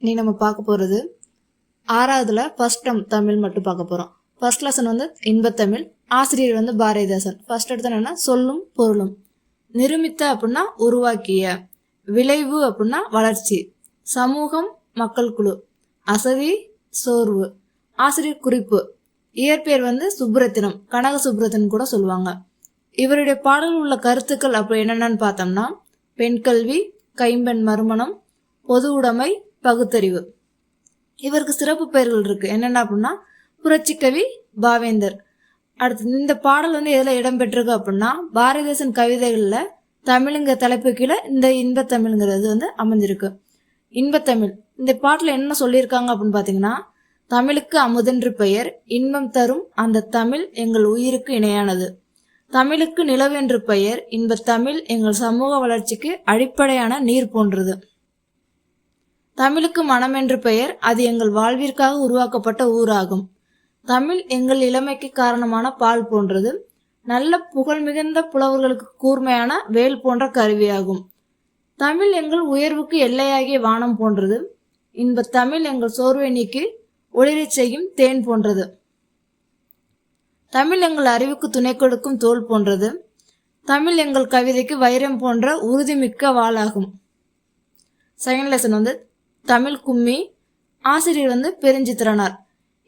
நீ நம்ம பார்க்க போகிறது 6வதுல ஃபர்ஸ்ட் டேர்ம் தமிழ் மட்டும் பார்க்க போகிறோம். ஃபர்ஸ்ட் லெசன் வந்து இன்பத்தமிழ், ஆசிரியர் வந்து பாரதிதாசன். ஃபர்ஸ்ட் எடுத்து என்னன்னா சொல்லும் பொருளும். நிருமித்த அப்படின்னா உருவாக்கிய, விளைவு அப்படின்னா வளர்ச்சி, சமூகம் மக்கள் குழு, அசதி சோர்வு, ஆசிரியர் குறிப்பு. இயற்பெயர் வந்து சுப்ரத்தினம், கனக சுப்ரத்தினம் கூட சொல்லுவாங்க. இவருடைய பாடல் உள்ள கருத்துக்கள் அப்போ என்னென்னு பார்த்தோம்னா பெண் கல்வி, கைம்பெண் மறுமணம், பொது உடைமை, பகுத்தறிவு. இவருக்கு சிறப்பு பெயர்கள் இருக்கு. என்னென்ன அப்படின்னா புரட்சிக்கவி பாவேந்தர். அடுத்து இந்த பாடல் வந்து எதில் இடம்பெற்றிருக்கு அப்படின்னா பாரதிதாசன் கவிதைகளில் தமிழுங்க தலைப்பு கீழே இந்த இன்பத்தமிழ்ங்கிறது வந்து அமைஞ்சிருக்கு. இன்பத்தமிழ் இந்த பாட்டில் என்ன சொல்லியிருக்காங்க அப்படின்னு பார்த்தீங்கன்னா, தமிழுக்கு அமுதென்று பெயர், இன்பம் தரும் அந்த தமிழ் எங்கள் உயிருக்கு இணையானது. தமிழுக்கு நிலவென்று பெயர், இன்பத் தமிழ் எங்கள் சமூக வளர்ச்சிக்கு அடிப்படையான நீர் போன்றது. தமிழுக்கு மனம் என்று பெயர், அது எங்கள் வாழ்விற்காக உருவாக்கப்பட்ட ஊராகும். தமிழ் எங்கள் இளமைக்கு காரணமான பால் போன்றது. நல்ல புகழ் மிகுந்த புலவர்களுக்கு கூர்மையான வேல் போன்ற கருவியாகும். தமிழ் எங்கள் உயர்வுக்கு எல்லையாகிய வானம் போன்றது. இன்பத் தமிழ் எங்கள் சோர்வை நீக்கி ஒளிரச் செய்யும் தேன் போன்றது. தமிழ் எங்கள் அறிவுக்கு துணை கொடுக்கும் தோல் போன்றது. தமிழ் எங்கள் கவிதைக்கு வைரம் போன்ற உறுதிமிக்க வாளாகும். செகண்ட் லெசன் வந்து தமிழ் கும்மி. ஆசிரியர் வந்து பெருஞ்சித்திரனார்.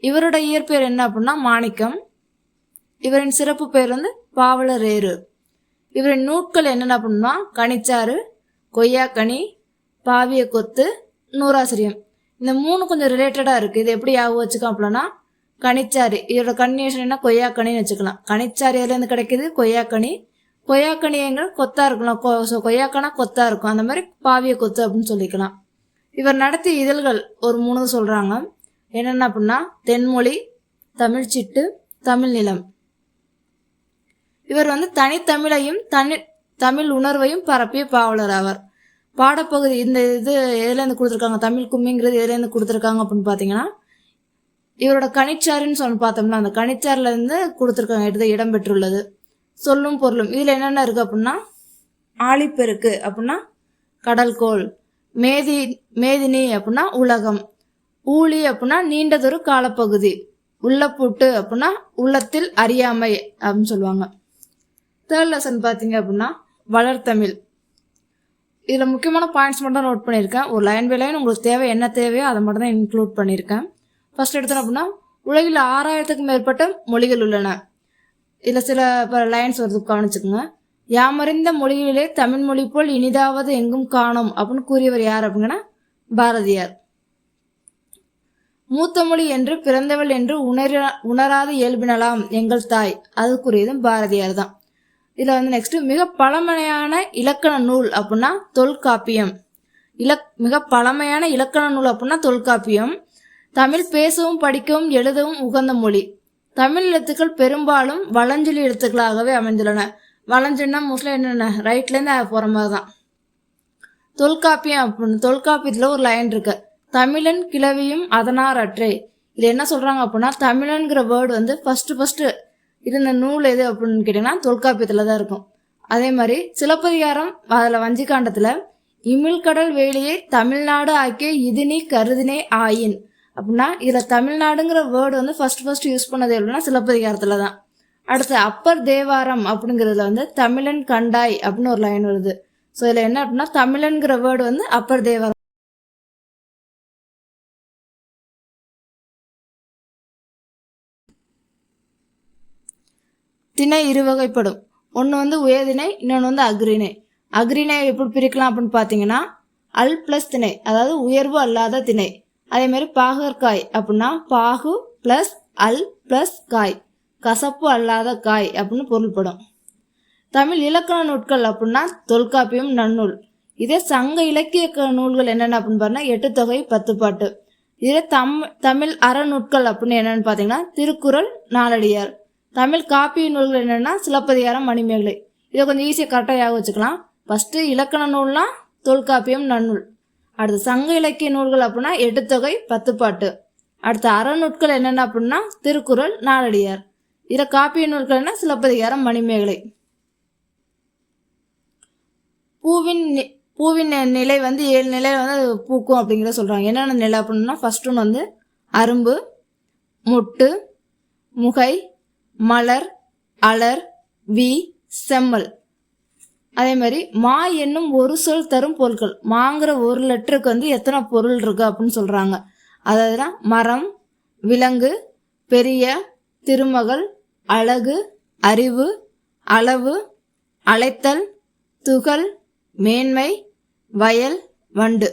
இவரோட இயற்பெயர் என்ன அப்படின்னா மாணிக்கம். இவரின் சிறப்பு பெயர் வந்து பாவலரேறு. இவரின் நூட்கள் என்னென்ன அப்படின்னா கனிச்சாறு, கொய்யாக்கனி, பாவிய கொத்து, நூறாசிரியம். இந்த மூணு கொஞ்சம் ரிலேட்டடாக இருக்குது. இது எப்படி ஞாபகம் வச்சுக்கோம் அப்படின்னா கனிச்சாறு, இதோட கன்னியூஷன் என்ன கொய்யாக்கனின்னு வச்சுக்கலாம். கனிச்சாறு எதுலேருந்து கிடைக்கிது? கொய்யாக்கனி. கொய்யாக்கனிங்கிற கொத்தா இருக்கலாம். கொய்யாக்கனா கொத்தா இருக்கும். அந்த மாதிரி பாவிய கொத்து அப்படின்னு சொல்லிக்கலாம். இவர் நடத்திய இதழ்கள் ஒரு 3 சொல்கிறாங்க. என்னென்ன அப்படின்னா தென்மொழி, தமிழ்ச்சிட்டு, தமிழ் நிலம். இவர் வந்து தனித்தமிழையும் தமிழ் உணர்வையும் பரப்பிய பாவலர் ஆவார். பாடப்பகுதி இந்த இது எதுலேருந்து கொடுத்துருக்காங்க, தமிழ் கும்மிங்கிறது எதுலேருந்து கொடுத்துருக்காங்க அப்படின்னு பார்த்தீங்கன்னா இவரோட கனிச்சாருன்னு சொல்லி பார்த்தோம்னா அந்த கனிச்சாரில் இருந்து கொடுத்துருக்காங்க. எடுத்து இடம்பெற்றுள்ளது. சொல்லும் பொருளும் இதில் என்னென்ன இருக்குது அப்படின்னா ஆழிப்பெருக்கு அப்படின்னா கடல்கோள், மேதினி அப்படின்னா உலகம், ஊழி அப்படின்னா நீண்டதொரு காலப்பகுதி, உள்ளப்பூட்டு அப்படின்னா உள்ளத்தில் அறியாமை அப்படின்னு சொல்லுவாங்க. தேர்ட் லெசன் பார்த்தீங்க அப்படின்னா வளர்த்தமிழ். இதில் முக்கியமான பாயிண்ட்ஸ் மட்டும் தான் நோட் பண்ணியிருக்கேன். ஒரு லைன் பை லைன் உங்களுக்கு தேவை என்ன தேவையோ அதை மட்டும் தான் இன்க்ளூட் பண்ணியிருக்கேன். ஃபர்ஸ்ட் எடுத்தோம் அப்படின்னா உலகில் 6000க்கும் மேற்பட்ட மொழிகள் உள்ளன. இதில் சில லைன்ஸ் வருது, கவனிச்சுக்கோங்க. யாமறிந்த மொழிகளிலே தமிழ் மொழி போல் இனிதாவது எங்கும் காணோம் அப்படின்னு கூறியவர் யார் அப்படின்னா பாரதியார். மூத்த மொழி என்று பிறந்தவள் என்று உணராத இயல்பினலாம் எங்கள் தாய், அது கூறியதும் பாரதியார் தான். இதில் வந்து நெக்ஸ்ட் மிக பழமையான இலக்கண நூல் அப்படின்னா தொல்காப்பியம். மிக பழமையான இலக்கண நூல் அப்படின்னா தொல்காப்பியம். தமிழ் பேசவும் படிக்கவும் எழுதவும் உகந்த மொழி. தமிழ் எழுத்துக்கள் பெரும்பாலும் வளஞ்சொலி எழுத்துக்களாகவே அமைந்துள்ளன. வளஞ்சொன்னா மோஸ்ட்லி என்னென்ன ரைட்லேருந்து போகிற மாதிரி தான். தொல்காப்பியம் அப்படின்னு தொல்காப்பியத்தில் ஒரு லைன் இருக்கு, தமிழன் கிளவியும் அதனார் அற்றே. இது என்ன சொல்கிறாங்க அப்படின்னா தமிழன்கிற வேர்டு வந்து ஃபஸ்ட்டு இருந்த நூல் எது அப்படின்னு கேட்டிங்கன்னா தொல்காப்பியத்தில் தான் இருக்கும். அதே மாதிரி சிலப்பதிகாரம் அதில் வஞ்சிக்காண்டத்தில் இமிழ்கடல் வேலியை தமிழ்நாடு ஆக்கிய இதுனி கருதினே ஆயின் அப்படின்னா இதில் தமிழ்நாடுங்கிற வேர்டு வந்து ஃபர்ஸ்ட் யூஸ் பண்ணது எப்படின்னா சிலப்பதிகாரத்தில் தான். அடுத்து அப்பர் தேவாரம் அப்படிங்கிறதுல வந்து தமிழன் கண்டாய் அப்படின்னு ஒரு லைன் வருது. ஸோ இதில் என்ன அப்படின்னா தமிழன்கிற வேர்டு வந்து அப்பர் தேவாரம். திணை இருவகைப்படும். ஒன்று வந்து உயர்திணை, இன்னொன்று வந்து அக்ரிணை. அக்ரிணை எப்படி பிரிக்கலாம் அப்படின்னு பார்த்தீங்கன்னா அல் ப்ளஸ் திணை, அதாவது உயர்வு அல்லாத திணை. அதே மாதிரி பாகற்காய் அப்படின்னா பாகு ப்ளஸ் அல் ப்ளஸ் காய், கசப்பு அல்லாத காய் அப்படின்னு பொருள்படும். தமிழ் இலக்கண நூட்கள் அப்படின்னா தொல்காப்பியம், நன்னூல். இதே சங்க இலக்கிய நூல்கள் என்னென்ன அப்படின்னு பார்த்தீங்கன்னா 8 தொகை 10 பாட்டு. இதே தமிழ் அறநூட்கள் அப்படின்னு என்னென்னு பார்த்தீங்கன்னா திருக்குறள், நாலடியார். தமிழ் காப்பிய நூல்கள் என்னென்னா சிலப்பதிகாரம், மணிமேகலை. இதை கொஞ்சம் ஈஸியாக கரெக்டாக ஞாபகம் வச்சுக்கலாம். ஃபஸ்ட்டு இலக்கண நூல்னா தொல்காப்பியம், நன்னூல். அடுத்து சங்க இலக்கிய நூல்கள் அப்படின்னா 8 தொகை 10 பாட்டு. அடுத்து அறநூட்கள் என்னென்ன அப்படின்னா திருக்குறள், நாலடியார். இதில் காப்பிய நூல்கள் என்ன சிலப்பதிகாரம், மணிமேகலை. பூவின் நிலை வந்து 7 நிலையில் வந்து அது பூக்கும் அப்படிங்கிறத சொல்கிறாங்க. என்னென்ன நிலை அப்படின்னா, ஃபர்ஸ்ட் ஒன்று வந்து அரும்பு, மொட்டு, முகை, மலர், அலர், வி, செம்மல். அதே மாதிரி மா என்னும் ஒரு சொல் தரும் பொருட்கள். மாங்கிற ஒரு லெட்டருக்கு வந்து எத்தனை பொருள் இருக்கு அப்படின்னு சொல்கிறாங்க. அதாவது மரம், விலங்கு, பெரிய, திருமகள், அழகு, அறிவு, அளவு, அழைத்தல், துகள், மேன்மை, வயல், வண்டு.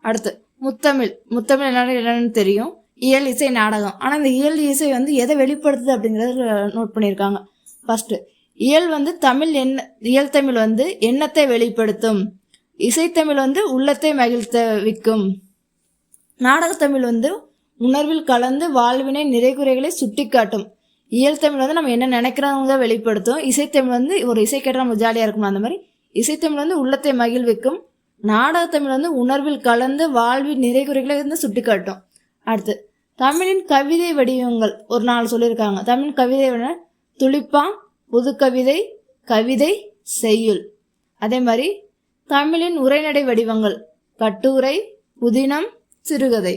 அடுத்து முத்தமிழ். முத்தமிழ் என்னன்னு தெரியும். இயல், இசை, நாடகம். ஆனால் இந்த இயல், இசை வந்து எதை வெளிப்படுத்துது அப்படிங்கிறத நோட் பண்ணியிருக்காங்க. ஃபர்ஸ்ட் இயல் வந்து இயல் தமிழ் வந்து எண்ணத்தை வெளிப்படுத்தும். இசைத்தமிழ் வந்து உள்ளத்தை மகிழ்த்த வைக்கும். நாடகத்தமிழ் வந்து உணர்வில் கலந்து வாழ்வினை நிறைகுறைகளை சுட்டி காட்டும். இயல் தமிழ் வந்து நம்ம என்ன நினைக்கிறவங்க வெளிப்படுத்தும். இசைத்தமிழ் வந்து ஒரு இசை கேட்டால் நம்ம ஜாலியாக இருக்கணும். அந்த மாதிரி இசைத்தமிழ் வந்து உள்ளத்தை மகிழ்விக்கும். நாடகத்தமிழ் வந்து உணர்வில் கலந்து வாழ்வின் நிறைகுறைகளை வந்து சுட்டி காட்டும். அடுத்து தமிழின் கவிதை வடிவங்கள் ஒரு 4 சொல்லியிருக்காங்க. தமிழ் கவிதை துளிப்பான், புதுக்கவிதை, கவிதை, செய்யுள். அதே மாதிரி தமிழின் உரைநடை வடிவங்கள் கட்டுரை, புதினம், சிறுகதை.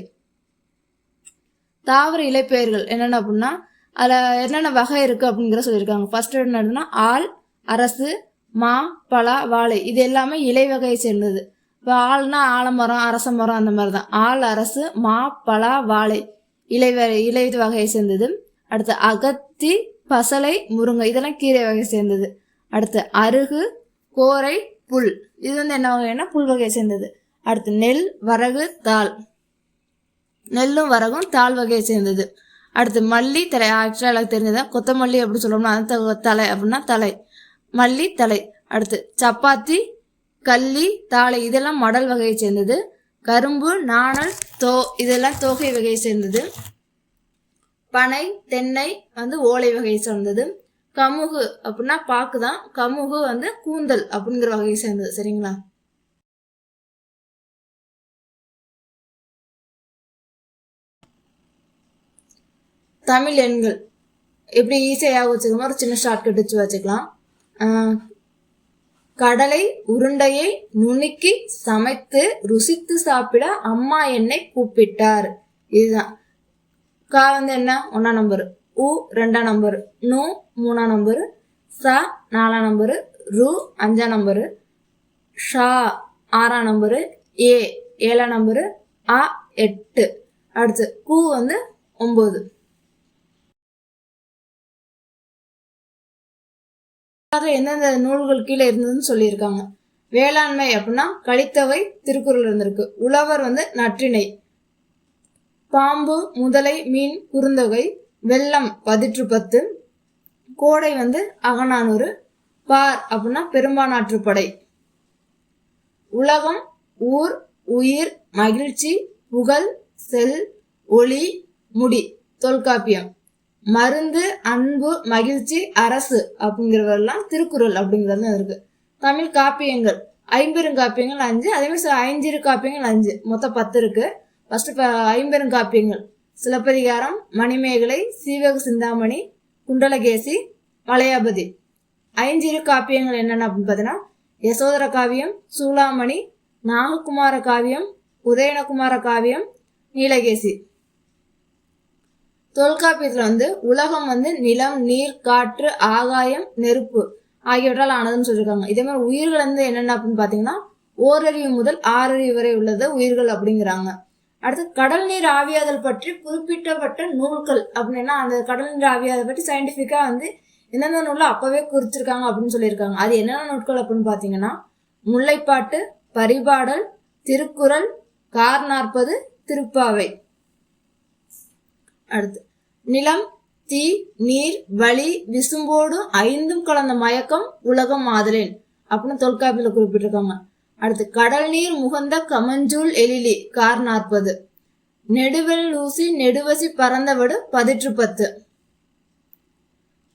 தாவர இலைப்பெயர்கள் என்னென்ன அப்படின்னா, அதில் என்னென்ன வகை இருக்குது அப்படிங்கிற சொல்லியிருக்காங்க. ஃபர்ஸ்ட் என்னதுன்னா ஆல், அரசு, மா, பலா, வாழை. இது எல்லாமே இலை வகையை சேர்ந்தது. இப்போ ஆள்னா ஆலமரம், அரச மரம் அந்த மாதிரி தான். ஆள், அரசு, மா, பலா, வாழை இலை வகையை சேர்ந்தது. அடுத்து அகத்தி, பசலை, முருங்கை இதெல்லாம் கீரை வகை சேர்ந்தது. அடுத்து அருகு, கோரை, புல் இது வந்து என்ன வகைன்னா புல் வகையை சேர்ந்தது. அடுத்து நெல், வரகு, தாள். நெல்லும் வரகும் தாள் வகையை சேர்ந்தது. அடுத்து மல்லி, தலை. ஆக்சுவலாக எனக்கு தெரிஞ்சதான் கொத்தமல்லி அப்படி சொல்லணும்னா அந்த தலை அப்படின்னா தலை, மல்லி, தலை. அடுத்து சப்பாத்தி, கள்ளி, தாளை இதெல்லாம் மடல் வகையை சேர்ந்தது. கரும்பு, நாணல், இதெல்லாம் தோகை வகையை சேர்ந்தது. பனை, தென்னை வந்து ஓலை வகையை சேர்ந்தது. கமுகு அப்படின்னா பாக்கு தான். கமுகு வந்து கூந்தல் அப்படிங்கிற வகையை சேர்ந்தது. சரிங்களா? தமிழ் எண்கள் எப்படி ஈஸியாக வச்சுக்கோமா ஒரு சின்ன ஷார்ட்கட் வச்சு வச்சுக்கலாம். கடலை உருண்டையை நுணுக்கி சமைத்து ருசித்து சாப்பிட அம்மா என்னை கூப்பிட்டார். இதுதான். கா வந்து என்ன 1ஆம் நம்பரு, உ 2ஆம் நம்பரு, நு 3ஆம் நம்பரு, ச 4ஆம் நம்பரு, ரு 5ஆம் நம்பரு, ஷா 6ஆம் நம்பரு, ஏ 7ஆம் நம்பரு, அ 8. அடுத்து கு வந்து 9. எந்தெந்த நூல்கள் கீழே இருந்ததுன்னு சொல்லியிருக்காங்க. வேளாண்மை அப்படின்னா கலித்தொகை திருக்குறள் இருந்திருக்கு. உழவர் வந்து நற்றிணை. பாம்பு, முதலை, மீன் குறுந்தொகை. வெள்ளம் 10 கோடை வந்து அகநானூறு. பார் அப்படின்னா பெரும்பானாற்றுப்படை. உலகம், ஊர், உயிர், மகிழ்ச்சி, புகழ், செல், ஒளி, முடி தொல்காப்பியம். மருந்து, அன்பு, மகிழ்ச்சி, அரசு அப்படிங்கிறவெல்லாம் திருக்குறள் அப்படிங்கிறது இருக்கு. தமிழ் காப்பியங்கள் 50 காப்பியங்கள் 5. அதே மாதிரி 5 காப்பியங்கள் 5 மொத்தம் 10 இருக்கு. ஃபர்ஸ்ட் 50 காப்பியங்கள் சிலப்பதிகாரம், மணிமேகலை, சீவக சிந்தாமணி, குண்டலகேசி, வளையாபதி. 5 காப்பியங்கள் என்னென்ன அப்படின்னு பார்த்தீங்கன்னா யசோதர காவியம், சூளாமணி, நாககுமார காவியம், உதயனகுமார காவியம், நீலகேசி. தொல்காப்பியத்துல வந்து உலகம் வந்து நிலம், நீர், காற்று, ஆகாயம், நெருப்பு ஆகியவற்றால் ஆனதுன்னு சொல்லியிருக்காங்க. இதே மாதிரி உயிர்கள் வந்து என்னென்ன அப்படின்னு பாத்தீங்கன்னா ஓரறிவு முதல் 6 அறிவு வரை உள்ளது உயிர்கள் அப்படிங்கிறாங்க. அடுத்து கடல் நீர் ஆவியாதல் பற்றி குறிப்பிட்டப்பட்ட நூல்கள் அப்படின்னா அந்த கடல் நீர் ஆவியாதல் பற்றி சயின்டிபிக்கா வந்து எந்தெந்த நூல்ல அப்பவே குறிச்சிருக்காங்க அப்படின்னு சொல்லியிருக்காங்க. அது என்னென்ன நூல்கள் அப்படின்னு பாத்தீங்கன்னா முல்லைப்பாட்டு, பரிபாடல், திருக்குறள், கார் 40, திருப்பாவை. அடுத்து நிலம், தீ, நீர், வழி, விசும்போடு 5 கலந்த மயக்கம் உலகம் ஆதலேன் அப்படின்னு தொல்காப்பியில குறிப்பிட்டிருக்காங்க. அடுத்து கடல் நீர் முகந்த கமஞ்சூல் எழிலி கார் 40. நெடுவெல் ஊசி நெடுவசி பறந்தவடு 10.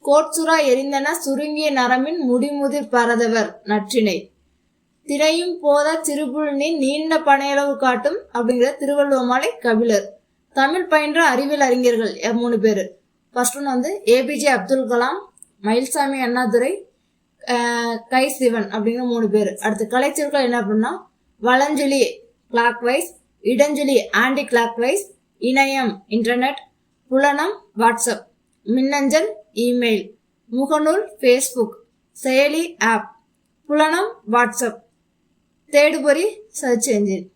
கோட்சுரா எரிந்தன சுருங்கிய நரம்பின் முடிமுதிர் பரதவர் நற்றிணை. திரையும் போதா சிறுபுல் நீர் நீண்ட பனையளவு காட்டும் அப்படிங்கிற திருவள்ளுவமாலை கபிலர். தமிழ் பயின்ற அறிவியல் அறிஞர்கள் 3 பேரு. ஃபர்ஸ்ட் ஒன்று வந்து ஏபிஜே அப்துல் கலாம், மயில்சாமி அண்ணாதுரை, கை சிவன் அப்படிங்கிற 3 பேர். அடுத்து கலைச்சொற்கள் என்ன அப்படின்னா வலஞ்சொலி கிளாக் வைஸ், இடஞ்சொலி ஆன்டி கிளாக் வைஸ், இணையம் இன்டர்நெட், புலனம் வாட்ஸ்அப், மின்னஞ்சல் இமெயில், முகநூல் ஃபேஸ்புக், செயலி ஆப், புலனம் வாட்ஸ்அப், தேடுபொறி சர்ச் என்ஜின்.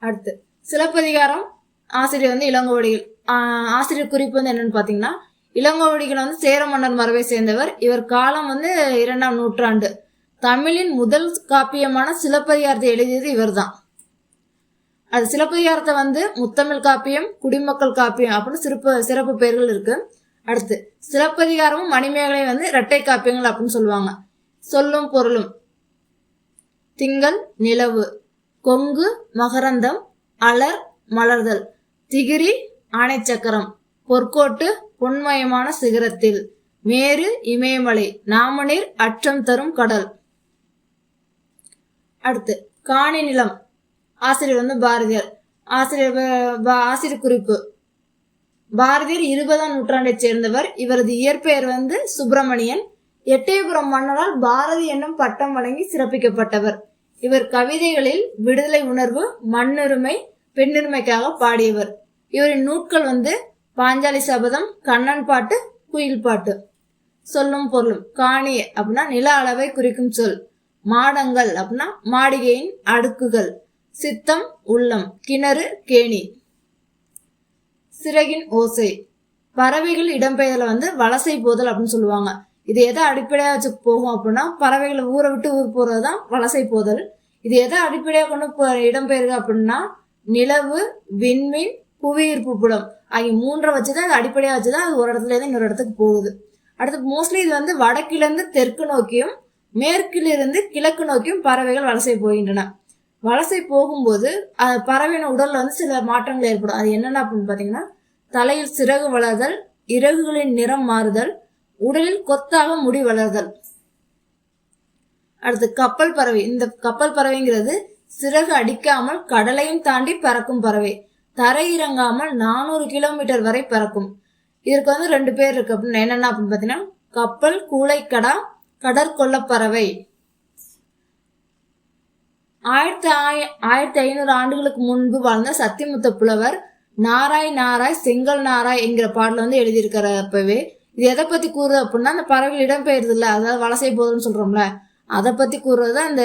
அடுத்து சிலப்பதிகாரம் ஆசிரியர் இளங்கோவடிகள். ஆசிரியர் குறிப்பு என்னன்னு பார்த்தீங்கன்னா இளங்கோவடிகள் சேர மன்னர் மரபை சேர்ந்தவர். இவர் காலம் 2ஆம் நூற்றாண்டு. தமிழின் முதல் காப்பியமான சிலப்பதிகாரத்தை எழுதியது இவர் தான். அது சிலப்பதிகாரத்தை முத்தமிழ் காப்பியம், குடிமக்கள் காப்பியம் அப்படின்னு சிறப்பு பெயர்கள் இருக்கு. அடுத்து சிலப்பதிகாரமும் மணிமேகலை இரட்டை காப்பியங்கள் அப்படின்னு சொல்லுவாங்க. சொல்லும் பொருளும் திங்கள் நிலவு, கொங்கு மகரந்தம், அலர் மலர்தல், திகிரி ஆணைச்சக்கரம், பொற்கோட்டு பொன்மயமான சிகரத்தில், மேரு இமயமலை, நாமநீர் அற்றம் தரும் கடல். அடுத்து காணி நிலம். ஆசிரியர் பாரதியார். ஆசிரியர் குறிப்பு பாரதியார் 20ஆம் நூற்றாண்டைச் சேர்ந்தவர். இவரது இயற்பெயர் சுப்பிரமணியன். எட்டயபுரம் மன்னரால் பாரதி என்னும் பட்டம் வழங்கி சிறப்பிக்கப்பட்டவர். இவர் கவிதைகளில் விடுதலை உணர்வு, மண்ணுரிமை, பெண்ணுரிமைக்காக பாடியவர். இவரின் நூட்கள் பாஞ்சாலி சபதம், கண்ணன் பாட்டு, குயில் பாட்டு. சொல்லும் பொருளும் காணி அப்படின்னா நில அளவை குறிக்கும் சொல். மாடங்கள் அப்படின்னா மாளிகையின் அடுக்குகள். சித்தம் உள்ளம், கிணறு கேணி. சிறகின் ஓசை பறவைகள் இடம்பெயர்ல வலசை போதல் அப்படின்னு சொல்லுவாங்க. இது எதை அடிப்படையா வச்சு போகும் அப்படின்னா பறவைகளை ஊரை விட்டு ஊர் போறதுதான் வலசை போதல். இது எதை அடிப்படையா கொண்டு இடம்பெயர்வு அப்படின்னா நிலவு, விண்மீன், புவியீர்ப்பு புலம் ஆகிய 3 வச்சுதான் அது அடிப்படையா வச்சுதான் அது ஒரு இடத்துல இருந்து இன்னொரு இடத்துக்கு போகுது. அடுத்து மோஸ்ட்லி இது வடக்கிலிருந்து தெற்கு நோக்கியும் மேற்கிலிருந்து கிழக்கு நோக்கியும் பறவைகள் வலசை போகின்றன. வலசை போகும்போது பறவையின் உடல்ல சில மாற்றங்கள் ஏற்படும். அது என்னென்ன அப்படின்னு பாத்தீங்கன்னா தலையில் சிறகு வளர்தல், இறகுகளின் நிறம் மாறுதல், உடலில் கொத்தாக முடி வளர்தல். அடுத்து கப்பல் பறவை. இந்த கப்பல் பறவைங்கிறது சிறகு அடிக்காமல் கடலையும் தாண்டி பறக்கும் பறவை. தரை இறங்காமல் 400 கிலோமீட்டர் வரை பறக்கும். இதற்கு 2 பேர் இருக்கு அப்படின்னு என்னென்ன அப்படின்னு பாத்தீங்கன்னா கப்பல் கூளைக்கடா, கடற்கொள்ள பறவை. 1500 ஆண்டுகளுக்கு முன்பு வாழ்ந்த சத்தியமுத்த புலவர் நாராய் நாராய் செங்கல் நாராய் என்கிற பாடல எழுதியிருக்கிற. அப்பவே இது எதை பத்தி கூறுது அப்படின்னா அந்த பறவைகள் இடம்பெயர்து இல்ல, அதாவது வலசை போதுன்னு சொல்றோம்ல, அதை பத்தி கூறுறதுதான் இந்த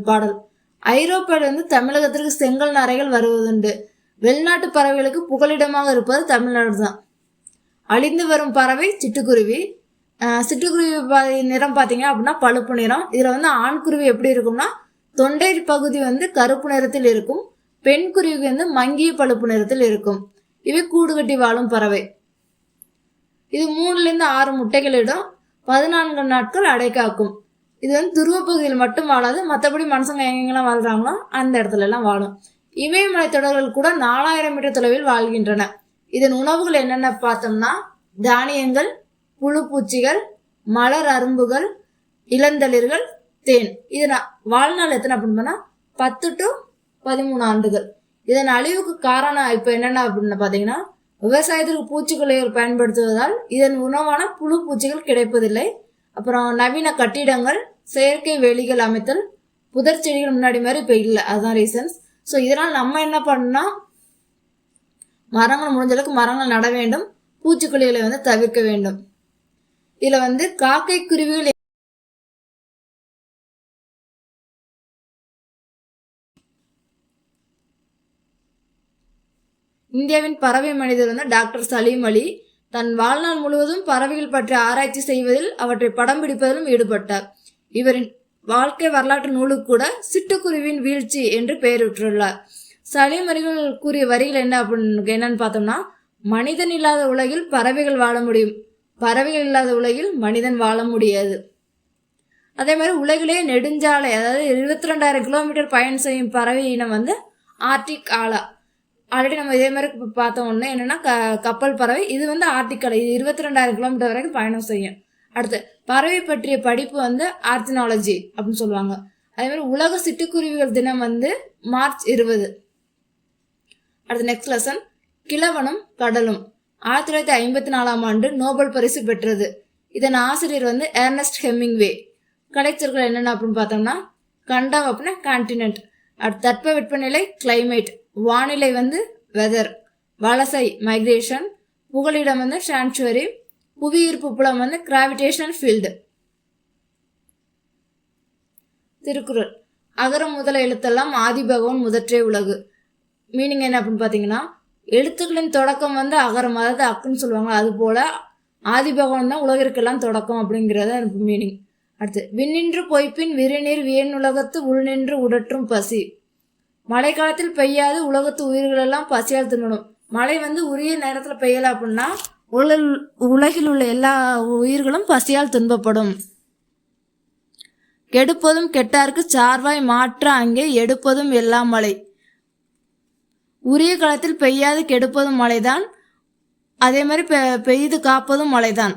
பாடல். ஐரோப்பாவில தமிழகத்திற்கு செங்கல் நாரைகள் வருவதுண்டு. வெளிநாட்டு பறவைகளுக்கு புகலிடமாக இருப்பது தமிழ்நாடு தான். அழிந்து வரும் பறவை சிட்டுக்குருவி. சிட்டுக்குருவி நிறம் பாத்தீங்க அப்படின்னா பழுப்பு நிறம். இதுல ஆண்குருவி எப்படி இருக்கும்னா தொண்டை பகுதி கருப்பு நிறத்தில் இருக்கும். பெண் குருவி மங்கிய பழுப்பு நிறத்தில் இருக்கும். இவை கூடு கட்டி வாழும் பறவை. இது 3-6 முட்டைகளிடம் 14 நாட்கள் அடை காக்கும். இது துருவ பகுதியில் மட்டும் வாழாது, மற்றபடி மனுஷங்க எங்கெங்கெல்லாம் வாழ்றாங்களோ அந்த இடத்துல எல்லாம் வாழும். இமயமலை தொடர்கள் கூட 4000 மீட்டர் தொலைவில் வாழ்கின்றன. இதன் உணவுகள் என்னென்ன பார்த்தோம்னா தானியங்கள், புழு பூச்சிகள், மலர் அரும்புகள், இளந்தளிர்கள், தேன். இது வாழ்நாள் எத்தனை அப்படின்னு 10 to 13 ஆண்டுகள். இதன் அழிவுக்கு காரணம் இப்ப என்னென்ன அப்படின்னு பாத்தீங்கன்னா விவசாயத்திற்கு பூச்சிக்கொல்லிகள் பயன்படுத்துவதால் இதன் உணவான புழு பூச்சிகள் கிடைப்பதில்லை. அப்புறம் நவீன கட்டிடங்கள், செயற்கை வேலிகள் அமைத்தல், புதர் செடிகள் முன்னாடி மாதிரி இப்ப இல்லை, அதுதான் ரீசன்ஸ். ஸோ இதனால் நம்ம என்ன பண்ணா மரங்கள் முடிஞ்ச அளவுக்கு மரங்கள் நட வேண்டும், பூச்சிக்கொல்லிகளை தவிர்க்க வேண்டும். இதுல காக்கை குருவிகள் இந்தியாவின் பறவை மனிதர் டாக்டர் சலீம் அலி தன் வாழ்நாள் முழுவதும் பறவைகள் பற்றி ஆராய்ச்சி செய்வதில் அவற்றை படம் பிடிப்பதிலும் ஈடுபட்டார். இவரின் வாழ்க்கை வரலாற்று நூலுக்கு கூட சிட்டுக்குருவின் வீழ்ச்சி என்று பெயரிட்டுள்ளார். சலீம் அலிகள் கூறிய வரிகள் என்னன்னு பார்த்தோம்னா மனிதன் இல்லாத உலகில் பறவைகள் வாழ முடியும், பறவைகள் இல்லாத உலகில் மனிதன் வாழ முடியாது. அதே மாதிரி உலகிலே நெடுஞ்சாலை, அதாவது 22,000 கிலோமீட்டர் பயணம் செய்யும் பறவை இனம் ஆர்டிக் ஆலா. ஆல்ரெடி நம்ம இதே மாதிரி பார்த்தோம். ஒன்று என்னன்னா கப்பல் பறவை. இது ஆர்டிக் ஆலா. இது 22,000 கிலோமீட்டர் வரைக்கும் பயணம் செய்யும். அடுத்து பறவை பற்றிய படிப்பு ஆர்த்தினாலஜி அப்படின்னு சொல்லுவாங்க. அதே மாதிரி உலக சிட்டுக்குருவிகள் தினம் மார்ச் 20. அடுத்து நெக்ஸ்ட் லெசன் கிழவனும் கடலும். 1954ஆம் ஆண்டு நோபல் பரிசு பெற்றது. இதன் ஆசிரியர் வந்து ஏர்னஸ்ட் ஹெமிங்வே. கலைச்சொற்கள் என்னென்ன அப்படின்னு பார்த்தோம்னா கண்டம் அப்படின்னா கான்டினென்ட், அடுத்து தட்ப வெப்பநிலை கிளைமேட், வானிலை வந்து வெதர், வலசை மைக்ரேஷன், புகலிடம் வந்து சாங்சுவரி, புவியீர்ப்பு புலம் வந்து கிராவிடேஷனல் ஃபீல்டு. திருக்குறள் அகர முதல எழுத்தெல்லாம் ஆதிபகவன் முதற்றே உலகு. மீனிங் என்ன அப்படின்னு பார்த்தீங்கன்னா எழுத்துக்களின் தொடக்கம் வந்து அகரம், அதாவது அக்குன்னு சொல்லுவாங்க, அது போல ஆதிபகவன் தான் உலகிற்கெல்லாம் தொடக்கம் அப்படிங்கிறத எனக்கு மீனிங். அடுத்து விண்ணின்று பொய்ப்பின் விரிநீர் வியனுலகத்து உள்நின்று உடற்றும் பசி. மழை காலத்தில் பெய்யாது உலகத்து உயிர்கள் எல்லாம் பசியால் தின்னணும். மழை வந்து உரிய நேரத்தில் பெய்யல அப்படின்னா உலகில் உள்ள எல்லா உயிர்களும் பசியால் துன்பப்படும். கெடுப்பதும் கெட்டார்க்கு சார்வாய் மாற்ற அங்கே எடுப்பதும் எல்லாம் மழை. உரிய காலத்தில் பெய்யாது கெடுப்பதும் மழைதான், அதே மாதிரி பெய்து காப்பதும் மழைதான்.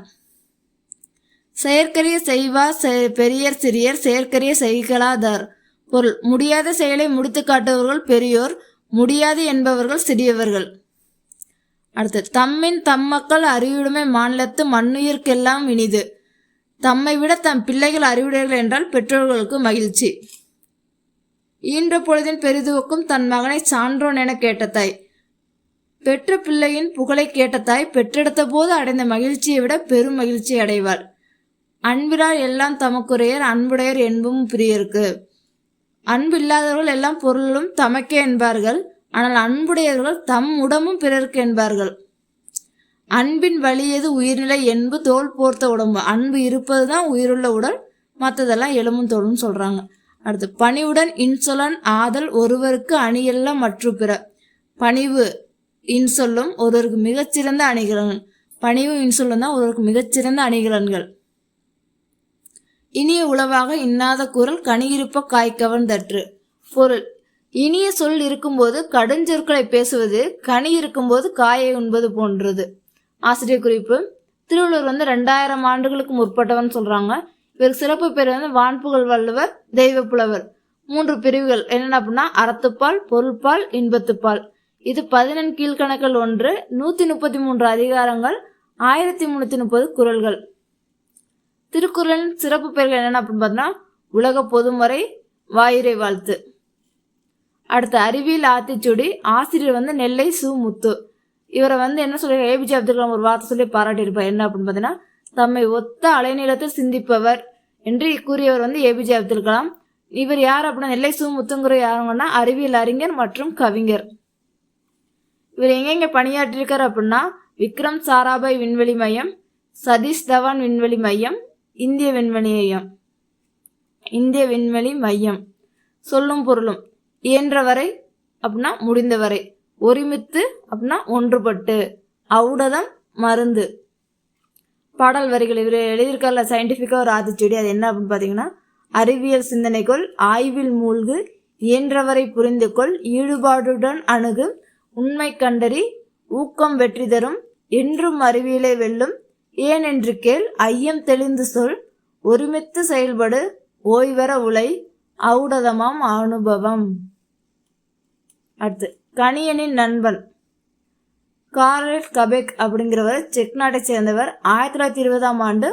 செயற்கரிய செய்வார் பெரியர் சிறியர் செயற்கரிய செய்களாதார். பொருள் முடியாத செயலை முடித்து காட்டுபவர்கள் பெரியோர், முடியாது என்பவர்கள் சிறியவர்கள். அடுத்து தம்மின் தம்மக்கள் அறிவுடைமை மாநிலத்து மண்ணுயிர்க்கெல்லாம் இனிது. தம்மை விட தம் பிள்ளைகள் அறிவுடையர்கள் என்றால் பெற்றோர்களுக்கு மகிழ்ச்சி. ஈன்ற பொழுதின் பெரிதுவக்கும் தன் மகனை சான்றோன் என கேட்ட தாய். பெற்ற பிள்ளையின் புகழை கேட்ட தாய் பெற்றெடுத்த போது அடைந்த மகிழ்ச்சியை விட பெரும் மகிழ்ச்சி அடைவாள். அன்பிலார் எல்லாம் தமக்குரையர் அன்புடையர் என்பும் பிரியருக்கு. அன்பு இல்லாதவர்கள் எல்லாம் பொருளும் தமக்கே என்பார்கள், ஆனால் அன்புடையவர்கள் தம் உடம்பும் பிறருக்கு என்பார்கள். அன்பின் வலியது உயிர்நிலை என்பு தோல் போர்த்த உடம்பு. அன்பு இருப்பது தான் உயிருள்ள உடல், மற்றதெல்லாம் எலும்பும் தோலும் சொல்றாங்க. அடுத்து பணிவுடன் இன்சொலன் ஆதல் ஒருவருக்கு அணியல்ல மற்ற பிற. பணிவு இன்சொல்லும் ஒருவருக்கு மிகச்சிறந்த அணிகலன்கள். பணிவு இன்சொல்லும் தான் ஒருவருக்கு மிகச்சிறந்த அணிகலன்கள். இனிய உளவாக இன்னாத குரல் கனியிருப்ப காய்கவன் தற்று. பொருள் இனிய சொல் இருக்கும்போது கடுஞ்சொற்களை பேசுவது கனி இருக்கும்போது காயை உண்பது போன்றது. ஆசிரியர் குறிப்பு திருவள்ளுவர் வந்து 2000 ஆண்டுகளுக்கு முற்பட்டவன் சொல்றாங்க. இவருக்கு சிறப்பு பேர் வந்து வான்புகழ் வள்ளுவர், தெய்வ புலவர். 3 பிரிவுகள் என்னென்ன அப்படின்னா அறத்துப்பால், பொருள்பால், இன்பத்துப்பால். இது 14 கீழ்கணக்கில் 1, 133 அதிகாரங்கள், 1330 குறள்கள். திருக்குறளின் சிறப்பு பெயர்கள் என்னென்ன அப்படின்னு பார்த்தோம்னா உலக பொதுமறை, வாயுரை வாழ்த்து. அடுத்து அறிவியல் ஆத்திச்சூடி. ஆசிரியர் வந்து நெல்லை சு முத்து. இவரை வந்து என்ன சொல்லி ஏபிஜே அப்துல் கலாம் ஒரு வார்த்தை சொல்லி பாராட்டியிருப்பார். என்ன அப்படின்னு பார்த்தீங்கன்னா தம்மை ஒத்த அலைநீளத்தில் சிந்திப்பவர் என்று கூறியவர் வந்து ஏபிஜே அப்துல் கலாம். இவர் யார் அப்படின்னா நெல்லை சு முத்துங்கிற யாருங்கன்னா அறிவியல் அறிஞர் மற்றும் கவிஞர். இவர் எங்கெங்க பணியாற்றிருக்கார் அப்படின்னா விக்ரம் சாராபாய் விண்வெளி மையம், சதீஷ் தவான் விண்வெளி மையம், இந்திய விண்வெளி மையம். சொல்லும் பொருளும் இயன்றவரை அப்படின்னா முடிந்தவரை, ஒருமித்து அப்படின்னா ஒன்றுபட்டு, ஔடதம் மருந்து. பாடல் வரிகள் இவர் எழுதியிருக்கால சயின்டிஃபிக்காக ஒரு ஆத்திச்சூடி. அது என்ன அப்படின்னு பார்த்தீங்கன்னா அறிவியல் சிந்தனைக்குள் ஆய்வில் மூழ்கு, இயன்றவரை புரிந்து கொள், ஈடுபாடுடன் அணுகு, உண்மை கண்டறி, ஊக்கம் வெற்றி தரும், என்றும் அறிவியலை வெல்லும், ஏனென்று கேள், ஐயம் தெளிந்து சொல், ஒருமித்து செயல்படு, ஓய்வர உலை, ஔடதமாம் அனுபவம். அடுத்து கணியனின் நண்பன். கார்ல் கபெக் அப்படிங்கிறவர் செக் நாட்டை சேர்ந்தவர். 1920ஆம் ஆண்டு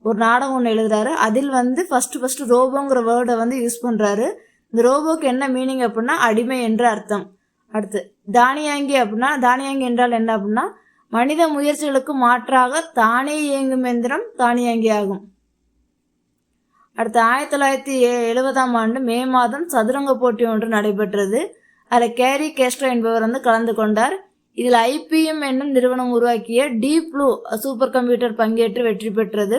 ஒரு நாடகம் ஒன்று எழுதுறாரு. அதில் வந்து ஃபர்ஸ்ட் ரோபோங்கிற வேர்டை வந்து யூஸ் பண்ணுறாரு. இந்த ரோபோக்கு என்ன மீனிங் அப்படின்னா அடிமை என்ற அர்த்தம். அடுத்து தானியாங்கி அப்படின்னா தானியாங்கி என்றால் என்ன அப்படின்னா மனித முயற்சிகளுக்கு மாற்றாக தானே இயங்கும் எந்திரம் தானியாங்கி ஆகும். அடுத்து 1970ஆம் ஆண்டு மே மாதம் சதுரங்க போட்டி ஒன்று நடைபெற்றது. அதில் கேரி கேஸ்ட்ரோ என்பவர் வந்து கலந்து கொண்டார். இதில் IBM என்னும் நிறுவனம் உருவாக்கிய டீப் ப்ளூ சூப்பர் கம்ப்யூட்டர் பங்கேற்று வெற்றி பெற்றது.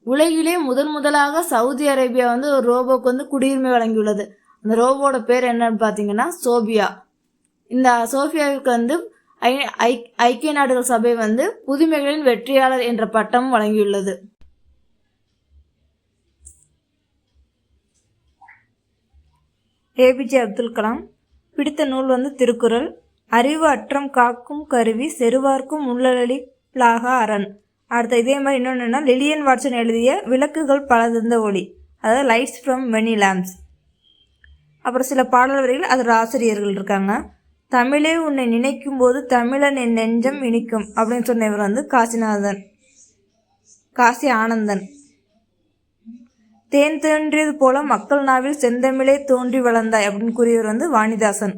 உலகிலே முதலாக சவுதி அரேபியா வந்து ஒரு ரோபோக்கு வந்து குடியுரிமை வழங்கியுள்ளது. அந்த ரோபோட பேர் என்னன்னு பார்த்தீங்கன்னா சோபியா. இந்த சோபியாவுக்கு வந்து ஐக்கிய நாடுகள் சபை வந்து புதுமைகளின் வெற்றியாளர் என்ற பட்டம் வழங்கியுள்ளது. ஏபிஜே அப்துல் கலாம் பிடித்த நூல் வந்து திருக்குறள். அறிவு அற்றம் காக்கும் கருவி, செருவார்க்கும் உள்ளலி பிளாகா அரண். அடுத்த இதே மாதிரி இன்னொன்றுனா லிலியன் வாட்சன் எழுதிய விளக்குகள் பலதிருந்த ஒளி, அதாவது லைட்ஸ் ஃப்ரம் மெனி லேம்ப்ஸ். அப்புறம் சில பாடல் வரிகள் அதோட ஆசிரியர்கள் இருக்காங்க. தமிழே உன்னை நினைக்கும் போது தமிழன் என் நெஞ்சம் இனிக்கும் அப்படின்னு சொன்னவர் வந்து காசி ஆனந்தன். தேன் தோன்றியது போல மக்கள் நாவில் செந்தமிழே தோன்றி வளர்ந்தாய் அப்படின்னு கூறியவர் வந்து வாணிதாசன்.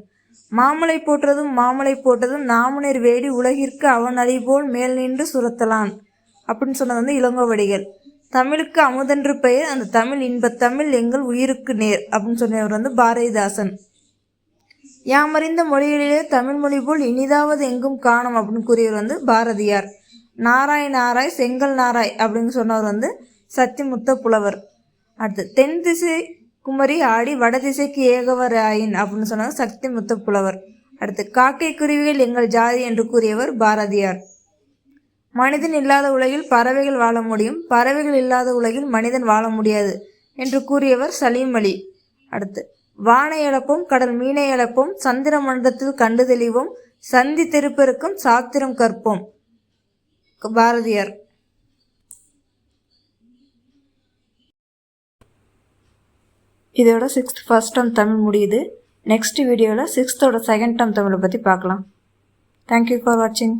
மாமலை போற்றதும் மாமலை போட்டதும் நாமுனிர் வேடி உலகிற்கு அவன் அழிபோல் மேல் நின்று சுரத்தலான் அப்படின்னு சொன்னது வந்து இளங்கோவடிகள். தமிழுக்கு அமுதென்று பெயர், அந்த தமிழ் இன்பத் தமிழ் எங்கள் உயிருக்கு நேர் அப்படின்னு சொன்னவர் வந்து பாரதிதாசன். யாமறிந்த மொழிகளிலே தமிழ் மொழி போல் இனிதாவது எங்கும் காணும் அப்படின்னு கூறியவர் வந்து பாரதியார். நாராய் நாராய் செங்கல் நாராய் அப்படின்னு சொன்னவர் வந்து சத்திமுத்த புலவர். அடுத்து தென் திசை குமரி ஆடி வட திசைக்கு ஏகவர் ஆயின் அப்படின்னு சொன்னவர் சத்திமுத்த புலவர். அடுத்து காக்கை குருவிகள் எங்கள் ஜாதி என்று கூறியவர் பாரதியார். மனிதன் இல்லாத உலகில் பறவைகள் வாழ முடியும், பறவைகள் இல்லாத உலகில் மனிதன் வாழ முடியாது என்று கூறியவர் சலீம் அலி. அடுத்து வானை இழப்போம் கடல் மீனை இழப்போம் சந்திர மண்டலத்தில் கண்டு தெளிவோம் சந்தி திருப்பெருக்கும் சாத்திரம் கற்போம் பாரதியார். இதோட 6th ஃபர்ஸ்ட் டேர்ம் தமிழ் முடியுது. நெக்ஸ்ட் வீடியோவில் 6th செகண்ட் டேர்ம் தமிழை பற்றி பார்க்கலாம். தேங்க்யூ ஃபார் வாட்சிங்.